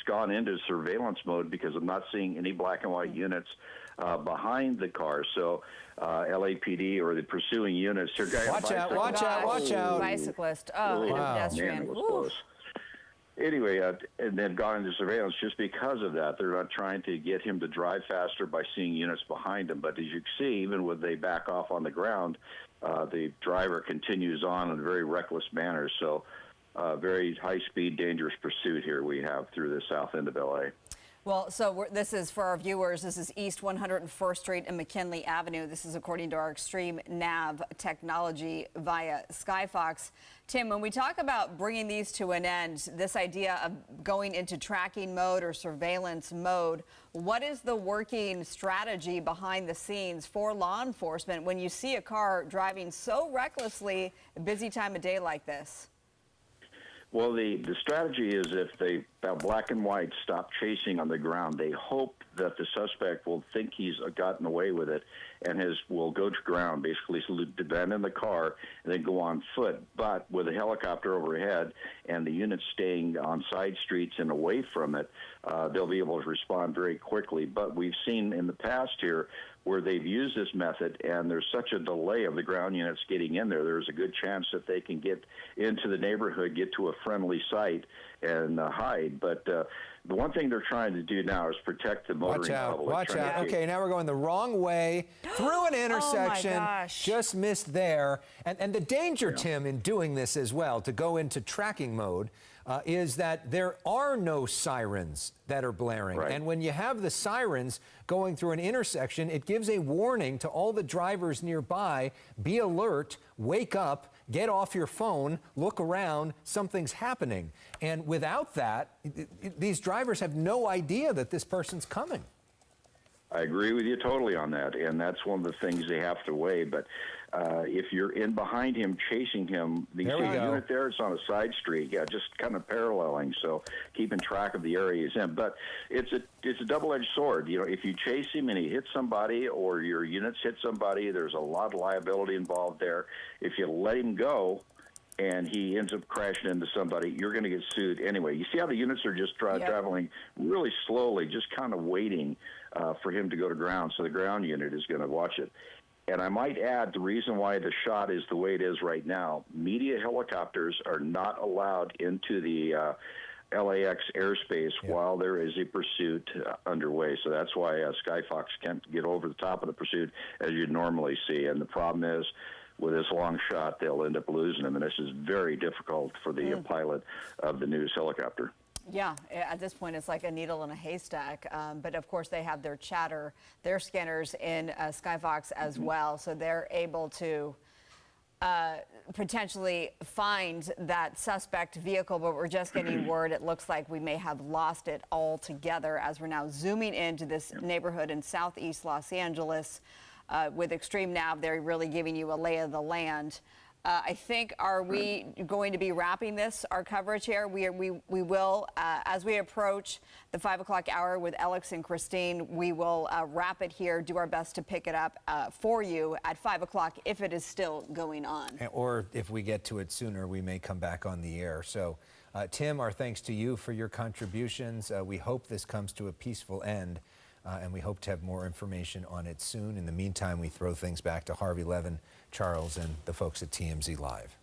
gone into surveillance mode because I'm not seeing any black and white units behind the car. So LAPD or the pursuing units are going. Watch out! Watch out! Watch out! Bicyclist. Oh, and a pedestrian. Man, it was close. Anyway, and they've gone into surveillance just because of that. They're not trying to get him to drive faster by seeing units behind him. But as you can see, even when they back off on the ground, the driver continues on in a very reckless manner. So very high-speed, dangerous pursuit here we have through the south end of L.A. Well, so this is for our viewers. This is East 101st Street and McKinley Avenue. This is according to our Extreme Nav technology via Skyfox. Tim, when we talk about bringing these to an end, this idea of going into tracking mode or surveillance mode, what is the working strategy behind the scenes for law enforcement when you see a car driving so recklessly a busy time of day like this? Well, the strategy is if they black and white stop chasing on the ground, they hope that the suspect will think he's gotten away with it and will go to ground, basically abandon the car and then go on foot. But with a helicopter overhead and the units staying on side streets and away from it, they'll be able to respond very quickly. But we've seen in the past here where they've used this method and there's such a delay of the ground units getting in there, there's a good chance that they can get into the neighborhood, get to a friendly site, and hide. But the one thing they're trying to do now is protect the motoring public. Watch out. Okay, now we're going the wrong way through an intersection. Oh my gosh. Just missed there. And the danger, Tim, in doing this as well, to go into tracking mode, is that there are no sirens that are blaring. Right. And when you have the sirens going through an intersection, it gives a warning to all the drivers nearby, be alert, wake up, get off your phone, look around, something's happening. And without that, these drivers have no idea that this person's coming. I agree with you totally on that, and that's one of the things they have to weigh. But if you're in behind him, chasing him, the unit there, it's on a side street, just kind of paralleling, so keeping track of the area he's in. But it's a double-edged sword. You know, if you chase him and he hits somebody or your units hit somebody, there's a lot of liability involved there. If you let him go and he ends up crashing into somebody, you're going to get sued anyway. You see how the units are just traveling really slowly, just kind of waiting for him to go to ground, so the ground unit is going to watch it. And I might add, the reason why the shot is the way it is right now, media helicopters are not allowed into the LAX airspace while there is a pursuit underway. So that's why Skyfox can't get over the top of the pursuit as you'd normally see. And the problem is, with this long shot, they'll end up losing him, and this is very difficult for the pilot of the news helicopter. Yeah, at this point, it's like a needle in a haystack. But of course, they have their chatter, their scanners in Skyfox as well, so they're able to potentially find that suspect vehicle. But we're just getting word it looks like we may have lost it altogether as we're now zooming into this neighborhood in southeast Los Angeles. With Extreme Nav, they're really giving you a lay of the land. I think, are we going to be wrapping our coverage here? We will, as we approach the 5 o'clock hour with Alex and Christine, we will wrap it here, do our best to pick it up for you at 5 o'clock if it is still going on. Or if we get to it sooner, we may come back on the air. So, Tim, our thanks to you for your contributions. We hope this comes to a peaceful end. And we hope to have more information on it soon. In the meantime, we throw things back to Harvey Levin, Charles, and the folks at TMZ Live.